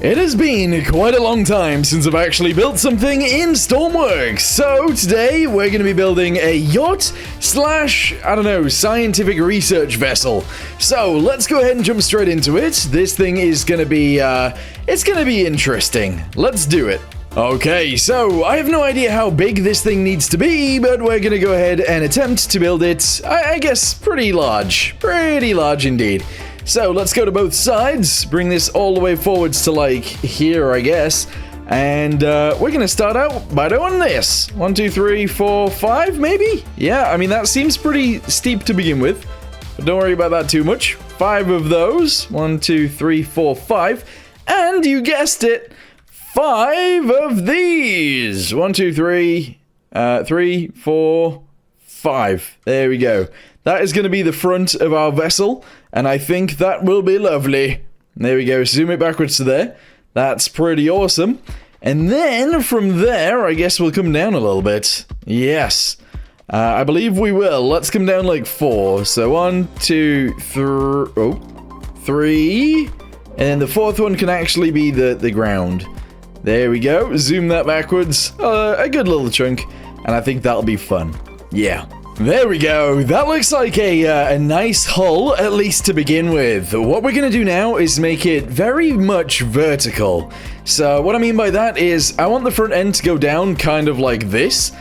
It has been quite a long time since I've actually built something in Stormworks, so today we're going to be building a yacht slash, I don't know, scientific research vessel. So let's go ahead and jump straight into it. This thing is going to be, it's going to be interesting. Let's do it. Okay, so I have no idea how big this thing needs to be, but we're going to go ahead and attempt to build it, I guess, pretty large indeed. So let's go to both sides, bring this all the way forwards to like here, I guess. And we're going to start out by doing this. 1, 2, 3, 4, 5, maybe? Yeah, I mean, that seems pretty steep to begin with. But don't worry about that too much. 5 of those. 1, 2, 3, 4, 5. And you guessed it, 5 of these. 1, 2, 3, 3, 4, 5. There we go. That is going to be the front of our vessel, and I think that will be lovely. There we go. Zoom it backwards to there. That's pretty awesome. And then from there, I guess we'll come down a little bit. Yes. I believe we will. Let's come down like 4. So 1, 2, 3. And then the 4th one can actually be the ground. There we go. Zoom that backwards. A good little chunk. And I think that'll be fun. Yeah. There we go. That looks like a nice hull, at least to begin with. What we're going to do now is make it very much vertical. So what I mean by that is I want the front end to go down kind of like this.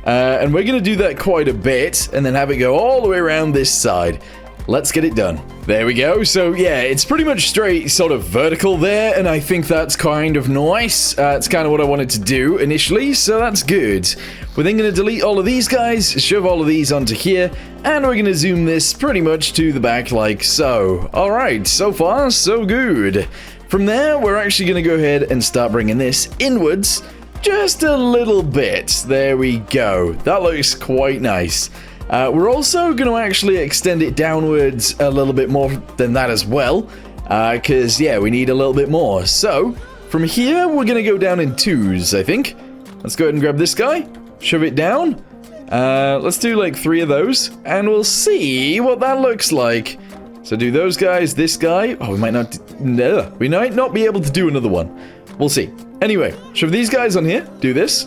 And we're going to do that quite a bit and then have it go all the way around this side. Let's get it done. There we go. So yeah, it's pretty much straight sort of vertical there, and I think that's kind of nice. It's kind of what I wanted to do initially, so that's good. We're then going to delete all of these guys, shove all of these onto here, and we're going to zoom this pretty much to the back like so. Alright, so far so good. From there, we're actually going to go ahead and start bringing this inwards just a little bit. There we go. That looks quite nice. We're also going to actually extend it downwards a little bit more than that as well, because, yeah, we need a little bit more. So, from here, we're going to go down in 2s, I think. Let's go ahead and grab this guy, shove it down. Let's do, like, 3 of those, and we'll see what that looks like. So, do those guys, this guy. Oh, we might not be able to do another one. We'll see. Anyway, shove these guys on here. Do this.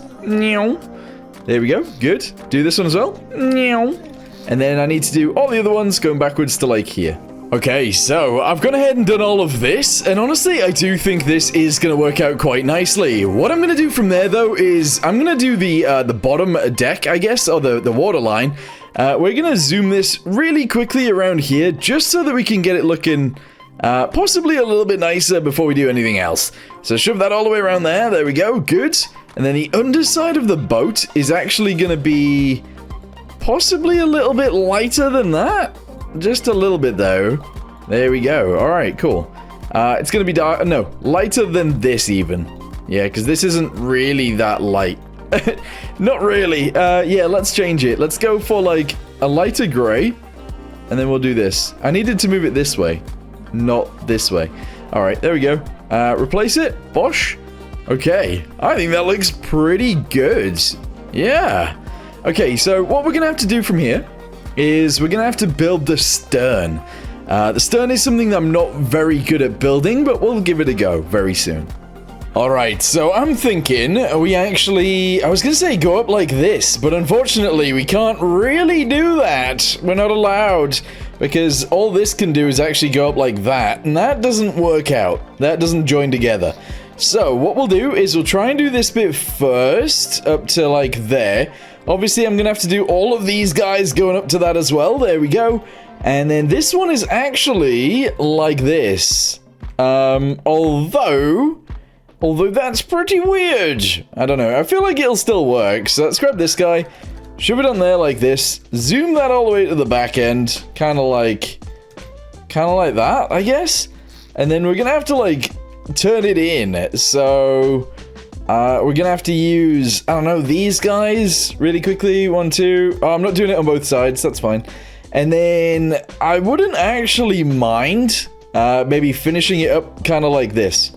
There we go. Good. Do this one as well. And then I need to do all the other ones going backwards to like here. Okay, so I've gone ahead and done all of this, and honestly, I do think this is going to work out quite nicely. What I'm going to do from there, though, is I'm going to do the bottom deck, I guess, or the water line. We're going to zoom this really quickly around here, just so that we can get it looking possibly a little bit nicer before we do anything else. So shove that all the way around there. There we go. Good. And then the underside of the boat is actually going to be possibly a little bit lighter than that. Just a little bit, though. There we go. All right, cool. It's going to be dark. No, lighter than this even. Yeah, because this isn't really that light. Not really. Yeah, let's change it. Let's go for, like, a lighter gray. And then we'll do this. I needed to move it this way, not this way. All right, there we go. Replace it. Bosh. Okay, I think that looks pretty good. Yeah. Okay, so what we're going to have to do from here is we're going to have to build the stern. The stern is something that I'm not very good at building, but we'll give it a go very soon. Alright, so I'm thinking we actually, I was going to say go up like this, but unfortunately we can't really do that. We're not allowed, because all this can do is actually go up like that, and that doesn't work out. That doesn't join together. So, what we'll do is we'll try and do this bit first, up to, like, there. Obviously, I'm going to have to do all of these guys going up to that as well. There we go. And then this one is actually like this. Although that's pretty weird. I don't know. I feel like it'll still work. So, let's grab this guy, shove it on there like this, zoom that all the way to the back end, kind of like that, I guess. And then we're going to have to, like, turn it in. So we're gonna have to use, I don't know, these guys really quickly. 1, 2. Oh, I'm not doing it on both sides, that's fine. And then I wouldn't actually mind maybe finishing it up kind of like this.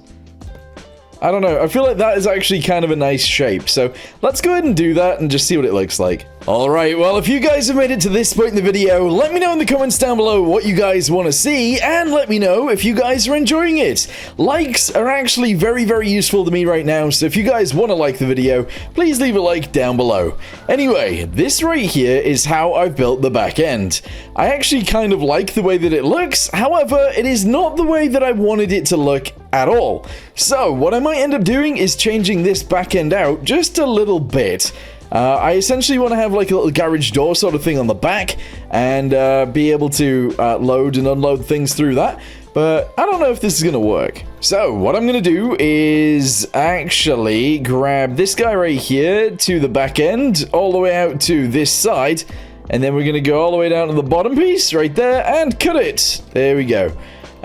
I don't know. I feel like that is actually kind of a nice shape. So let's go ahead and do that and just see what it looks like. Alright, well, if you guys have made it to this point in the video, let me know in the comments down below what you guys want to see, and let me know if you guys are enjoying it. Likes are actually very, very useful to me right now, so if you guys want to like the video, please leave a like down below. Anyway, this right here is how I've built the back end. I actually kind of like the way that it looks, however, it is not the way that I wanted it to look at all. So, what I might end up doing is changing this back end out just a little bit. I essentially want to have like a little garage door sort of thing on the back and be able to load and unload things through that. But I don't know if this is going to work. So what I'm going to do is actually grab this guy right here to the back end, all the way out to this side. And then we're going to go all the way down to the bottom piece right there and cut it. There we go.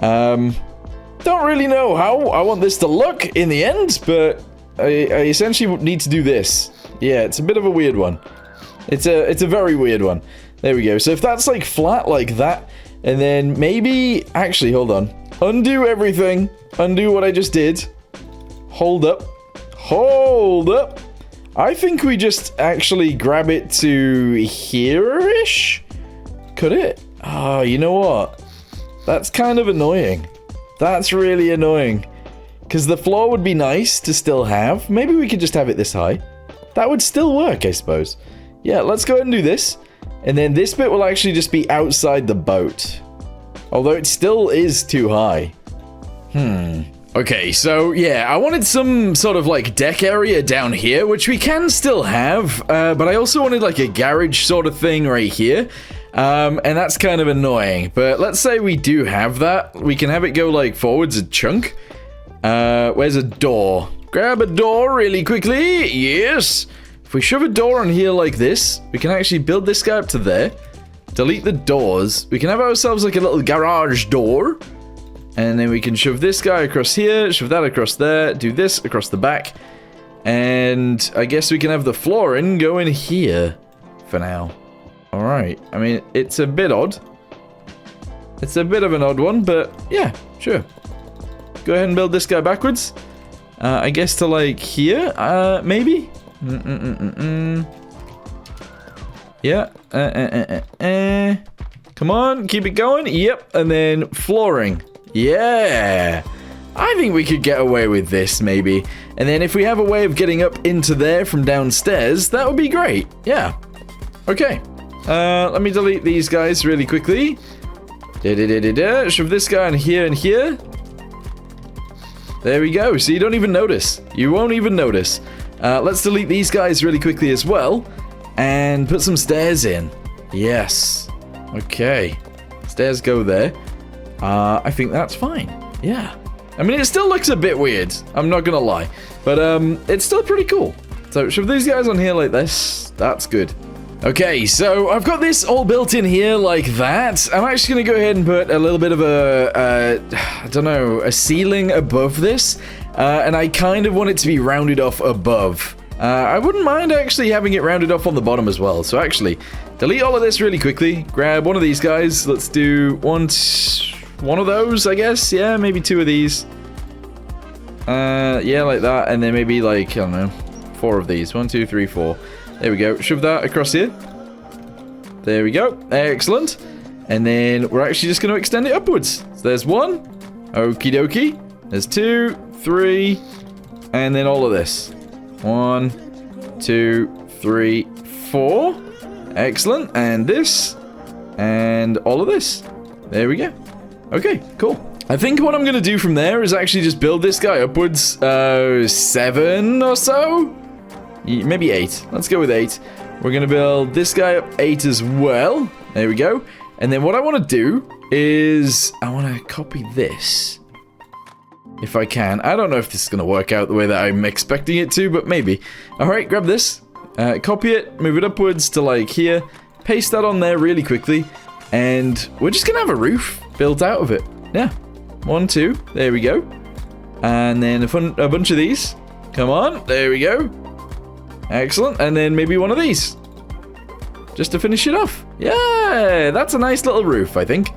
Don't really know how I want this to look in the end, but I essentially need to do this. Yeah, it's a bit of a weird one. It's a very weird one. There we go. So if that's like flat like that, and then maybe, actually, hold on. Undo everything. Undo what I just did. Hold up. Hold up. I think we just actually grab it to here-ish. Could it? Oh, you know what? That's kind of annoying. That's really annoying. Because the floor would be nice to still have. Maybe we could just have it this high. That would still work, I suppose. Yeah, let's go ahead and do this. And then this bit will actually just be outside the boat. Although it still is too high. Okay, so yeah, I wanted some sort of like deck area down here, which we can still have. But I also wanted like a garage sort of thing right here. And that's kind of annoying. But let's say we do have that. We can have it go like forwards a chunk. Where's a door? Grab a door really quickly. Yes. If we shove a door on here like this, we can actually build this guy up to there. Delete the doors. We can have ourselves like a little garage door. And then we can shove this guy across here, shove that across there, do this across the back. And I guess we can have the flooring go in here for now. Alright. I mean, it's a bit odd. It's a bit of an odd one, but yeah, sure. Go ahead and build this guy backwards. I guess to like here, maybe? Yeah. Come on, keep it going. Yep, and then flooring. Yeah. I think we could get away with this, maybe. And then if we have a way of getting up into there from downstairs, that would be great. Yeah. Okay. Let me delete these guys really quickly. Shove this guy in here and here. There we go. So you don't even notice. You won't even notice. Let's delete these guys really quickly as well. And put some stairs in. Yes. Okay. Stairs go there. I think that's fine. Yeah. I mean, it still looks a bit weird. I'm not gonna lie. But it's still pretty cool. So shove these guys on here like this. That's good. Okay, so I've got this all built in here like that. I'm actually going to go ahead and put a little bit of I don't know, a ceiling above this. And I kind of want it to be rounded off above. I wouldn't mind actually having it rounded off on the bottom as well. So actually, delete all of this really quickly. Grab one of these guys. Let's do one of those, I guess. Yeah, maybe two of these. Yeah, like that. And then maybe like, I don't know, 4 of these. 1, 2, 3, 4. There we go. Shove that across here. There we go. Excellent. And then we're actually just going to extend it upwards. So there's 1. Okie dokie. There's 2, 3. And then all of this. 1, 2, 3, 4. Excellent. And this. And all of this. There we go. Okay, cool. I think what I'm going to do from there is actually just build this guy upwards. 7 or so? Maybe 8. Let's go with 8. We're going to build this guy up 8 as well. There we go. And then what I want to do is I want to copy this. If I can. I don't know if this is going to work out the way that I'm expecting it to, but maybe. Alright, grab this. Copy it. Move it upwards to like here. Paste that on there really quickly. And we're just going to have a roof built out of it. Yeah. 1, 2. There we go. And then a bunch of these. Come on. There we go. Excellent. And then maybe one of these. Just to finish it off. Yeah, that's a nice little roof, I think.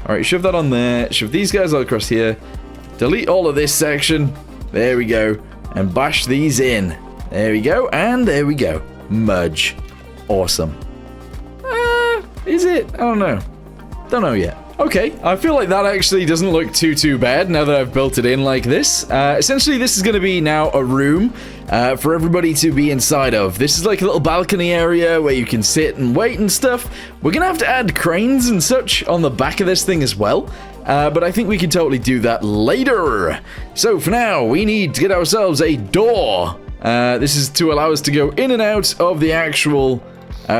Alright, shove that on there. Shove these guys all across here. Delete all of this section. There we go. And bash these in. There we go. And there we go. Merge. Awesome. Is it? I don't know. Don't know yet. Okay, I feel like that actually doesn't look too bad now that I've built it in like this. Essentially, this is going to be now a room for everybody to be inside of. This is like a little balcony area where you can sit and wait and stuff. We're going to have to add cranes and such on the back of this thing as well. But I think we can totally do that later. So for now, we need to get ourselves a door. This is to allow us to go in and out of the actual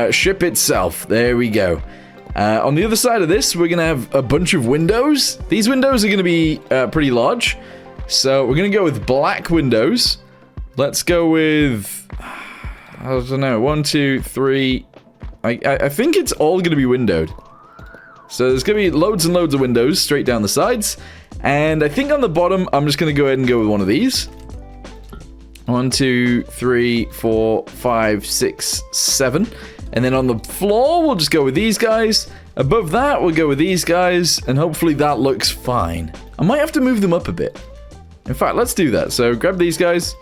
ship itself. There we go. On the other side of this, we're going to have a bunch of windows. These windows are going to be pretty large. So we're going to go with black windows. Let's go with, I don't know, 1, 2, 3. I think it's all going to be windowed. So there's going to be loads and loads of windows straight down the sides. And I think on the bottom, I'm just going to go ahead and go with one of these. 1, 2, 3, 4, 5, 6, 7. And then on the floor, we'll just go with these guys. Above that, we'll go with these guys. And hopefully that looks fine. I might have to move them up a bit. In fact, let's do that. So grab these guys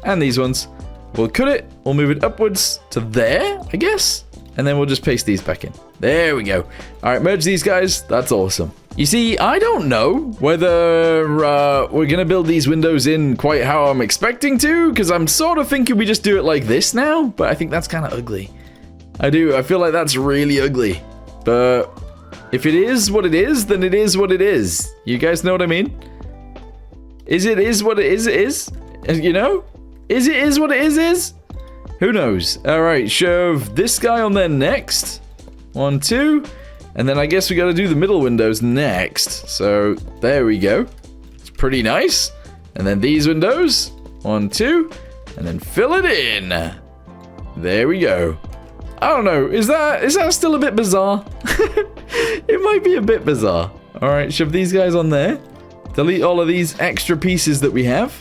and these ones. We'll cut it. We'll move it upwards to there, I guess. And then we'll just paste these back in. There we go. All right, merge these guys. That's awesome. You see, I don't know whether we're going to build these windows in quite how I'm expecting to. Because I'm sort of thinking we just do it like this now. But I think that's kind of ugly. I do. I feel like that's really ugly. But if it is what it is, then it is what it is. You guys know what I mean? Is what it is? You know? Is what it is? Who knows? Alright, shove this guy on there next. 1, 2. And then I guess we got to do the middle windows next. So there we go. It's pretty nice. And then these windows. 1, 2. And then fill it in. There we go. I don't know, is that still a bit bizarre? It might be a bit bizarre. Alright, shove these guys on there. Delete all of these extra pieces that we have.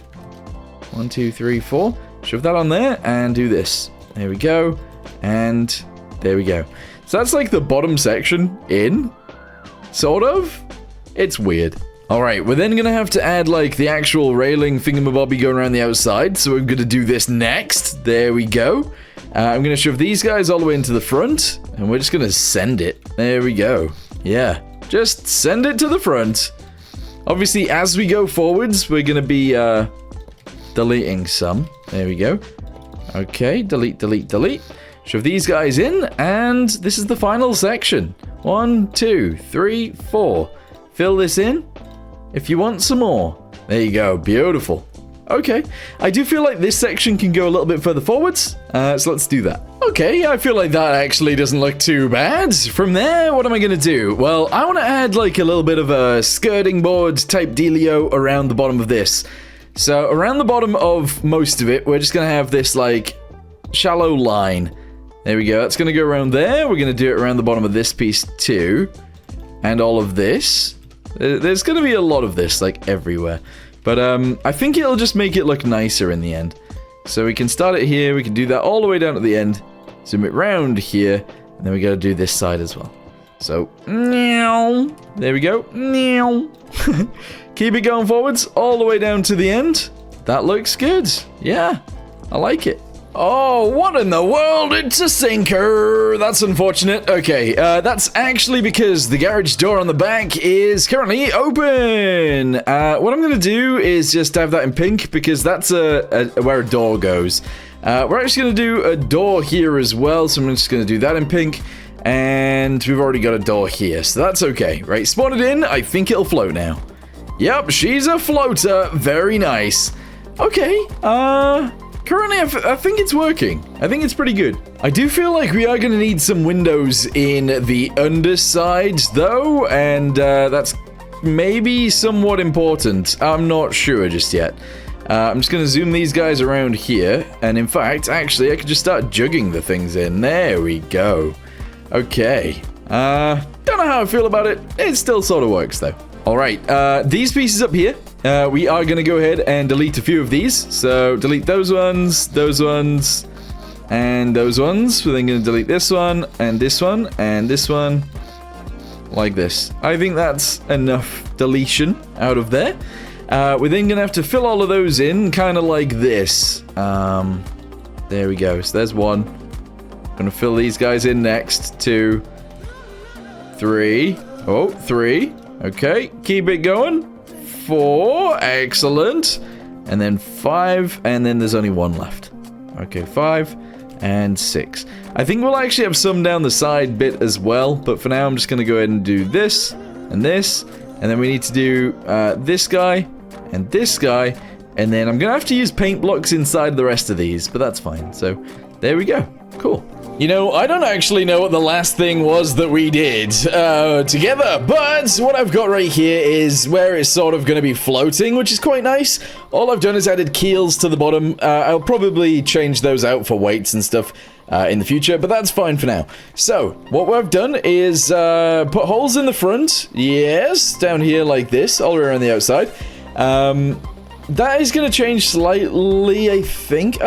1, 2, 3, 4. Shove that on there and do this. There we go. And there we go. So that's like the bottom section in. Sort of. It's weird. Alright, we're then going to have to add like the actual railing thingamabobby going around the outside. So we're going to do this next. There we go. I'm going to shove these guys all the way into the front, and we're just going to send it. There we go. Yeah, just send it to the front. Obviously, as we go forwards, we're going to be deleting some. There we go. Okay, delete, delete, delete. Shove these guys in, and this is the final section. 1, 2, 3, 4. Fill this in if you want some more. There you go. Beautiful. Okay, I do feel like this section can go a little bit further forwards, so let's do that. Okay, I feel like that actually doesn't look too bad. From there, what am I going to do? Well, I want to add like a little bit of a skirting board type dealio around the bottom of this. So around the bottom of most of it, we're just going to have this like shallow line. There we go, that's going to go around there. We're going to do it around the bottom of this piece too. And all of this. There's going to be a lot of this like everywhere. But I think it'll just make it look nicer in the end. So we can start it here, we can do that all the way down at the end. Zoom it round here, and then we gotta do this side as well. So, there we go. Keep it going forwards, all the way down to the end. That looks good. Yeah, I like it. Oh, what in the world? It's a sinker. That's unfortunate. Okay, that's actually because the garage door on the back is currently open. What I'm going to do is just have that in pink because that's where a door goes. We're actually going to do a door here as well, so I'm just going to do that in pink. And we've already got a door here, so that's okay. Right, spawn it in. I think it'll float now. Yep, she's a floater. Very nice. Okay, currently, I think it's working. I think it's pretty good. I do feel like we are going to need some windows in the underside, though, and that's maybe somewhat important. I'm not sure just yet. I'm just going to zoom these guys around here, and in fact, actually, I could just start jugging the things in. There we go. Okay. Don't know how I feel about it. It still sort of works, though. All right, these pieces up here. We are going to go ahead and delete a few of these. So delete those ones, and those ones. We're then going to delete this one, and this one, and this one, like this. I think that's enough deletion out of there. We're then going to have to fill all of those in, kind of like this. There we go. So there's one. Going to fill these guys in next. 2, 3. Oh, 3. Okay, keep it going. 4. Excellent. And then 5. And then there's only 1 left. Okay, 5 and 6. I think we'll actually have some down the side bit as well. But for now, I'm just going to go ahead and do this and this. And then we need to do this guy and this guy. And then I'm going to have to use paint blocks inside the rest of these. But that's fine. So there we go. Cool. You know, I don't actually know what the last thing was that we did together, but what I've got right here is where it's sort of going to be floating, which is quite nice. All I've done is added keels to the bottom. I'll probably change those out for weights and stuff in the future, but that's fine for now. So, what we've done is put holes in the front. Yes, down here like this, all around the outside. That is going to change slightly, I think.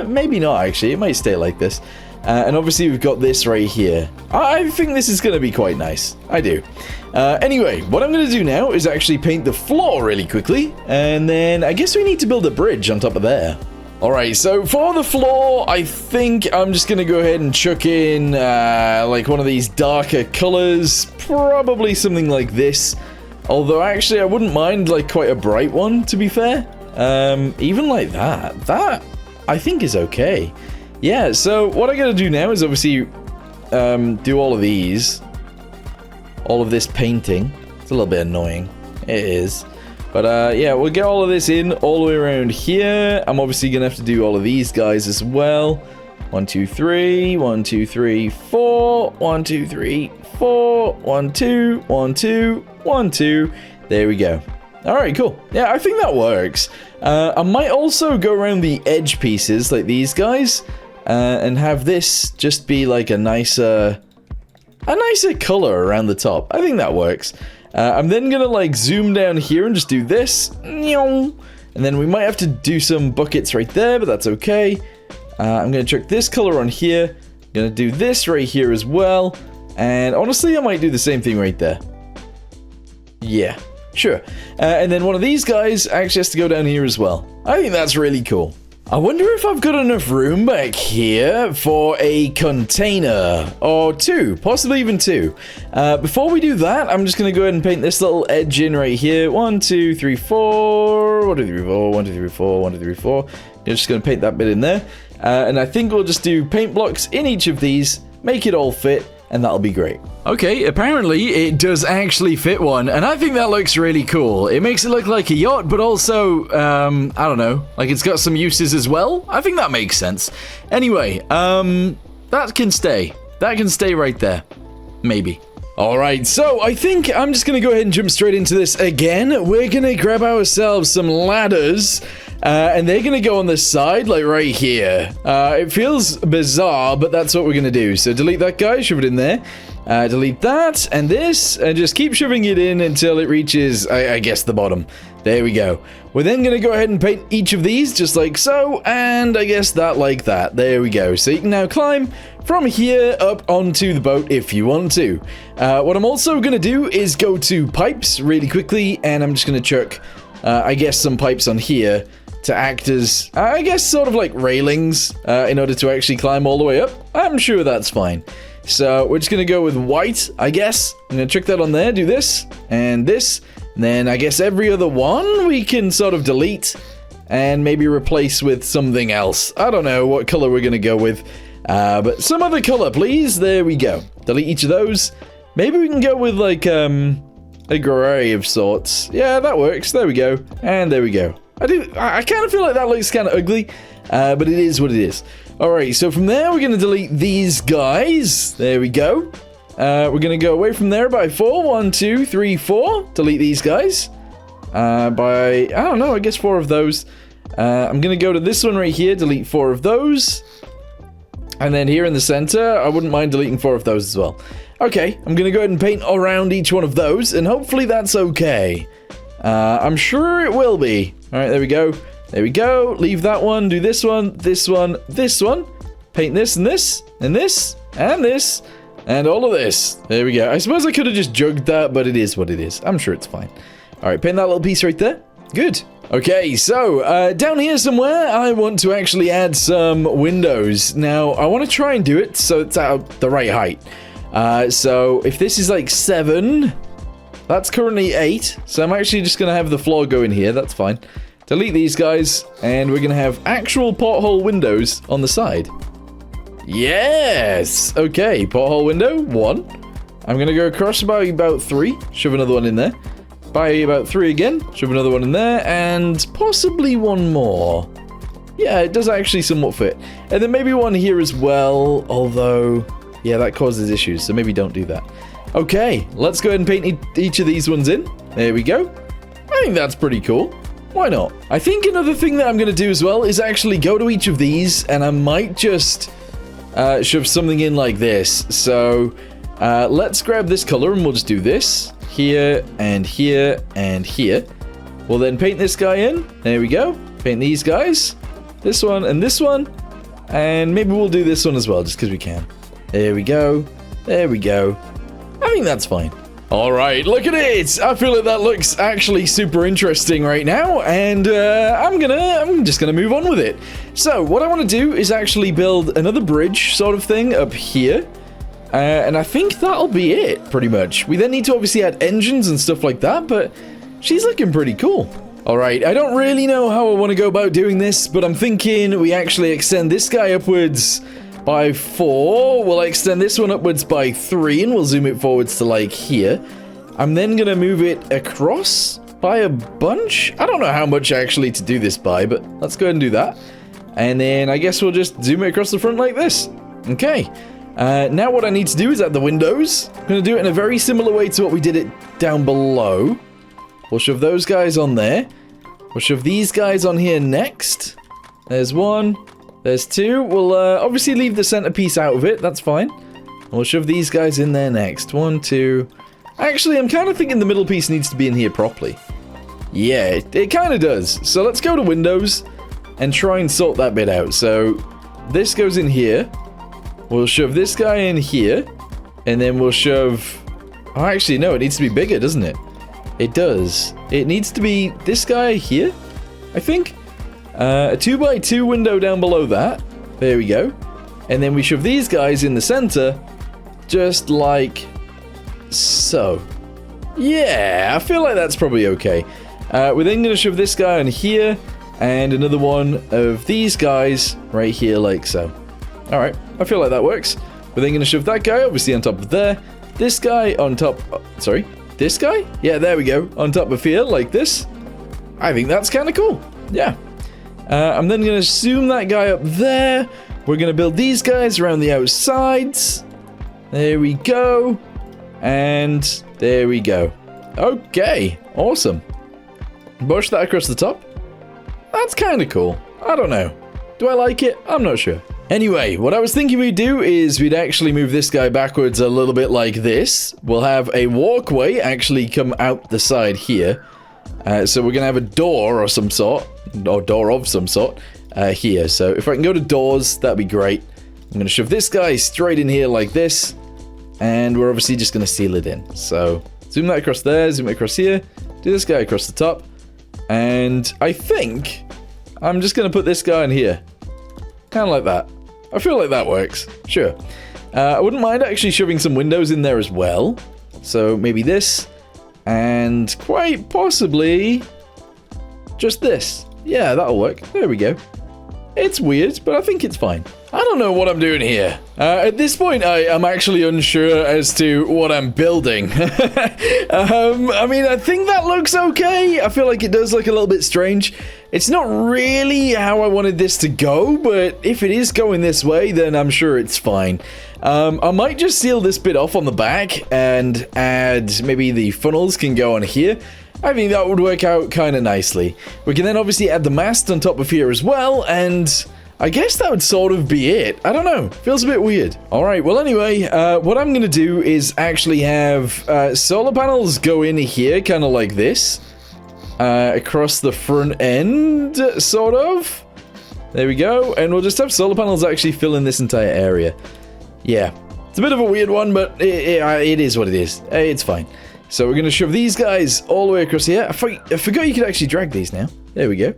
Maybe not, actually. It might stay like this. And obviously we've got this right here. I think this is going to be quite nice. I do. Anyway, what I'm going to do now is actually paint the floor really quickly. And then I guess we need to build a bridge on top of there. Alright, so for the floor, I think I'm just going to go ahead and chuck in like one of these darker colors. Probably something like this. Although actually I wouldn't mind like quite a bright one, to be fair. Even like that. That I think is okay. Yeah, so what I gotta do now is obviously do all of these. All of this painting. It's a little bit annoying. It is. But yeah, we'll get all of this in all the way around here. I'm obviously gonna have to do all of these guys as well. 1, 2, 3. 1, 2, 3, 4. 1, 2, 3, 4. 1, 2. 1, 2. 1, 2. There we go. Alright, cool. Yeah, I think that works. I might also go around the edge pieces like these guys. And have this just be like a nicer color around the top. I think that works. I'm then gonna like zoom down here and just do this. And then we might have to do some buckets right there, but that's okay. I'm gonna chuck this color on here. I'm gonna do this right here as well. And honestly, I might do the same thing right there. Yeah, sure. And then one of these guys actually has to go down here as well. I think that's really cool. I wonder if I've got enough room back here for a container, or 2, possibly even 2. Before we do that, I'm just going to go ahead and paint this little edge in right here. 1, 2, 3, 4, 1, 2, 3, 4, 1, 2, 3, 4, 1, 2, 3, 4. You're just going to paint that bit in there. And I think we'll just do paint blocks in each of these, make it all fit, and that'll be great. Okay, apparently it does actually fit one, and I think that looks really cool. It makes it look like a yacht, but also, I don't know, like it's got some uses as well. I think that makes sense. Anyway, that can stay. That can stay right there. Maybe. Alright, so I think I'm just gonna go ahead and jump straight into this again. We're gonna grab ourselves some ladders. And they're going to go on the side, like right here. It feels bizarre, but that's what we're going to do. So delete that guy, shove it in there. Delete that, and this, and just keep shoving it in until it reaches, I guess, the bottom. There we go. We're then going to go ahead and paint each of these, just like so, and I guess that like that. There we go. So you can now climb from here up onto the boat if you want to. What I'm also going to do is go to pipes really quickly, and I'm just going to chuck, I guess, some pipes on here to act as, I guess, sort of like railings in order to actually climb all the way up. I'm sure that's fine. So we're just going to go with white, I guess. I'm going to chuck that on there, do this, and this. And then I guess every other one we can sort of delete and maybe replace with something else. I don't know what color we're going to go with, but some other color, please. There we go. Delete each of those. Maybe we can go with like a gray of sorts. Yeah, that works. There we go. And there we go. I kind of feel like that looks kind of ugly, but it is what it is. Alright, so from there, we're going to delete these guys. There we go. We're going to go away from there by 4. 1, 2, 3, 4. Delete these guys. By, I don't know, I guess 4 of those. I'm going to go to this one right here, delete 4 of those. And then here in the center, I wouldn't mind deleting 4 of those as well. Okay, I'm going to go ahead and paint around each one of those, and hopefully that's okay. I'm sure it will be. Alright, there we go. There we go. Leave that one. Do this one, this one, this one. Paint this and this, and this, and this, and all of this. There we go. I suppose I could have just jugged that, but it is what it is. I'm sure it's fine. Alright, paint that little piece right there. Good. Okay, so down here somewhere, I want to actually add some windows. Now, I want to try and do it so it's at the right height. So if this is like 7, that's currently 8. So I'm actually just going to have the floor go in here. That's fine. Delete these guys, and we're going to have actual porthole windows on the side. Yes! Okay, porthole window, 1. I'm going to go across by about 3. Shove another one in there. By about 3 again. Shove another one in there. And possibly one more. Yeah, it does actually somewhat fit. And then maybe one here as well. Although, yeah, that causes issues. So maybe don't do that. Okay, let's go ahead and paint each of these ones in. There we go. I think that's pretty cool. Why not? I think another thing that I'm going to do as well is actually go to each of these. And I might just shove something in like this. So let's grab this color and we'll just do this. Here, and here, and here. We'll then paint this guy in. There we go. Paint these guys. This one and this one. And maybe we'll do this one as well, just because we can. There we go. There we go. I think that's fine. Alright, look at it! I feel like that looks actually super interesting right now, and I'm just gonna move on with it. So, what I want to do is actually build another bridge sort of thing up here. And I think that'll be it, pretty much. We then need to obviously add engines and stuff like that, but she's looking pretty cool. Alright, I don't really know how I want to go about doing this, but I'm thinking we actually extend this guy upwards by 4. We'll extend this one upwards by 3, and we'll zoom it forwards to, like, here. I'm then going to move it across by a bunch. I don't know how much actually to do this by, but let's go ahead and do that. And then I guess we'll just zoom it across the front like this. Okay. Now what I need to do is add the windows. I'm going to do it in a very similar way to what we did it down below. We'll shove those guys on there. We'll shove these guys on here next. There's 1. There's 2. We'll obviously leave the centerpiece out of it. That's fine. And we'll shove these guys in there next. 1, 2. Actually, I'm kind of thinking the middle piece needs to be in here properly. Yeah, it kind of does. So let's go to Windows and try and sort that bit out. So this goes in here. We'll shove this guy in here, and then we'll shove... Oh, actually, no, it needs to be bigger, doesn't it? It does. It needs to be this guy here, I think. A 2x2 window down below that. There we go. And then we shove these guys in the center, just like so. Yeah, I feel like that's probably okay. We're then going to shove this guy in here, and another one of these guys right here, like so. Alright, I feel like that works. We're then going to shove that guy obviously on top of there. This guy on top... sorry, this guy? Yeah, there we go. On top of here, like this. I think that's kind of cool. Yeah. I'm then going to zoom that guy up there. We're going to build these guys around the outsides. There we go. And there we go. Okay, awesome. Push that across the top. That's kind of cool. I don't know. Do I like it? I'm not sure. Anyway, what I was thinking we'd do is we'd actually move this guy backwards a little bit like this. We'll have a walkway actually come out the side here. So we're going to have a door or some sort, or door of some sort, here. So if I can go to doors, that'd be great. I'm going to shove this guy straight in here like this. And we're obviously just going to seal it in. So zoom that across there, zoom it across here. Do this guy across the top. And I think I'm just going to put this guy in here. Kind of like that. I feel like that works. Sure. I wouldn't mind actually shoving some windows in there as well. So maybe this. And quite possibly just this. Yeah, that'll work. There we go. It's weird, but I think it's fine. I don't know what I'm doing here. At this point, I'm actually unsure as to what I'm building. I mean, I think that looks okay. I feel like it does look a little bit strange. It's not really how I wanted this to go, but if it is going this way, then I'm sure it's fine. I might just seal this bit off on the back and add maybe the funnels can go on here. I think that would work out kind of nicely. We can then obviously add the mast on top of here as well, and I guess that would sort of be it. I don't know. Feels a bit weird. All right. Well, anyway, what I'm going to do is actually have solar panels go in here, kind of like this. Across the front end, sort of. There we go. And we'll just have solar panels actually fill in this entire area. Yeah. It's a bit of a weird one, but it is what it is. It's fine. So we're going to shove these guys all the way across here. I forgot you could actually drag these now. There we go.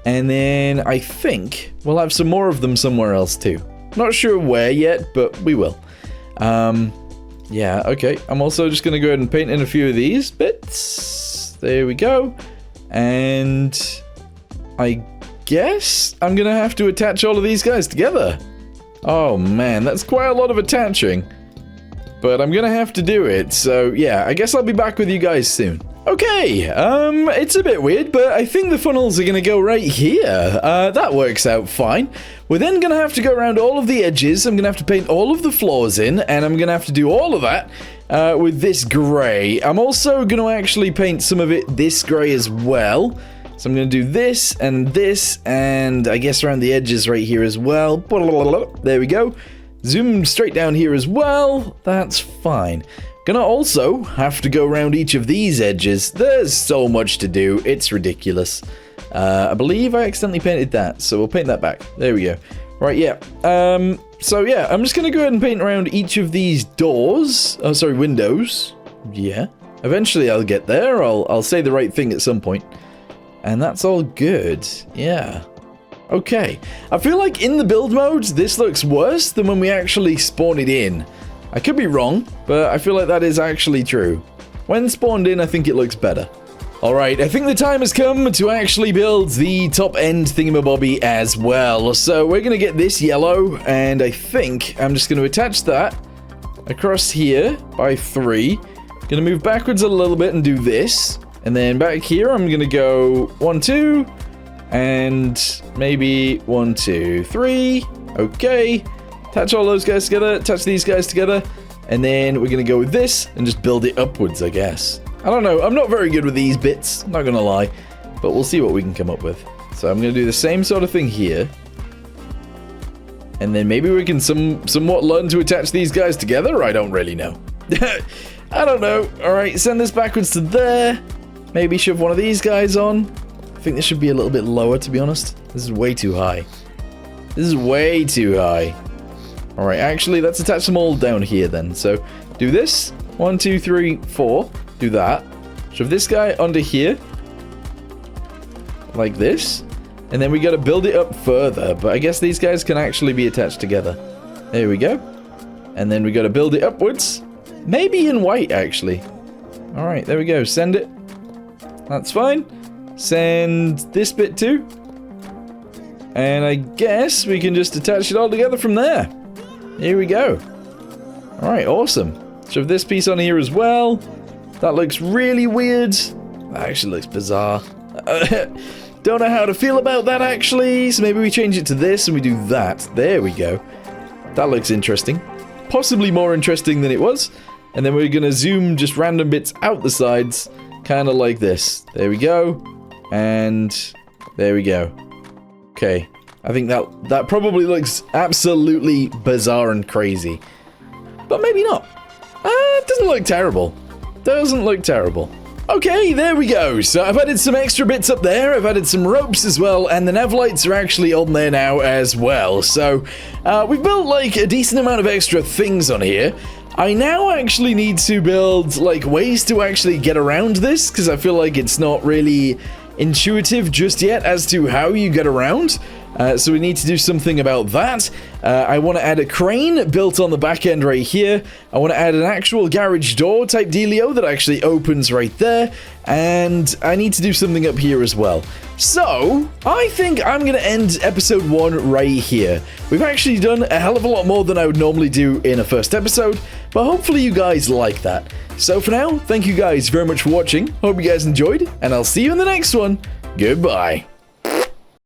And then I think we'll have some more of them somewhere else too. Not sure where yet, but we will. Yeah, okay. I'm also just going to go ahead and paint in a few of these bits. There we go. And I guess I'm going to have to attach all of these guys together. Oh man, that's quite a lot of attaching. But I'm going to have to do it. So yeah, I guess I'll be back with you guys soon. Okay, it's a bit weird, but I think the funnels are going to go right here. That works out fine. We're then going to have to go around all of the edges. I'm going to have to paint all of the floors in, and I'm going to have to do all of that with this gray. I'm also going to actually paint some of it this gray as well. So I'm going to do this, and I guess around the edges right here as well. There we go. Zoom straight down here as well. That's fine. Gonna also have to go around each of these edges. There's so much to do. It's ridiculous. I believe I accidentally painted that, so we'll paint that back. There we go. Right, yeah. So yeah, I'm just gonna go ahead and paint around each of these doors. Oh, sorry, windows. Yeah. Eventually I'll get there. I'll say the right thing at some point. And that's all good. Yeah. Okay. I feel like in the build mode, this looks worse than when we actually spawn it in. I could be wrong, but I feel like that is actually true. When spawned in, I think it looks better. Alright, I think the time has come to actually build the top end thingamabobby as well. So we're going to get this yellow, and I think I'm just going to attach that across here by 3. Going to move backwards a little bit and do this. And then back here, I'm going to go 1, 2, and maybe 1, 2, 3. Okay. Attach all those guys together, attach these guys together, and then we're going to go with this and just build it upwards, I guess. I don't know, I'm not very good with these bits, not going to lie, but we'll see what we can come up with. So I'm going to do the same sort of thing here. And then maybe we can somewhat learn to attach these guys together? I don't really know. I don't know. Alright, send this backwards to there. Maybe shove one of these guys on. I think this should be a little bit lower, to be honest. This is way too high. This is way too high. Alright, actually, let's attach them all down here then. So, do this. 1, 2, 3, 4. Do that. Shove this guy under here. Like this. And then we gotta build it up further. But I guess these guys can actually be attached together. There we go. And then we gotta build it upwards. Maybe in white, actually. Alright, there we go. Send it. That's fine. Send this bit too. And I guess we can just attach it all together from there. Here we go. Alright, awesome. Shove this piece on here as well. That looks really weird. That actually looks bizarre. Don't know how to feel about that, actually. So maybe we change it to this and we do that. There we go. That looks interesting. Possibly more interesting than it was. And then we're going to zoom just random bits out the sides. Kind of like this. There we go. And there we go. Okay. I think that probably looks absolutely bizarre and crazy. But maybe not. It doesn't look terrible. Doesn't look terrible. Okay, there we go. So I've added some extra bits up there. I've added some ropes as well. And the nav lights are actually on there now as well. So we've built like a decent amount of extra things on here. I now actually need to build like ways to actually get around this. Because I feel like it's not really intuitive just yet as to how you get around. So we need to do something about that. I want to add a crane built on the back end right here. I want to add an actual garage door type dealio that actually opens right there. And I need to do something up here as well. So, I think I'm going to end episode 1 right here. We've actually done a hell of a lot more than I would normally do in a first episode. But hopefully you guys like that. So for now, thank you guys very much for watching. Hope you guys enjoyed. And I'll see you in the next one. Goodbye.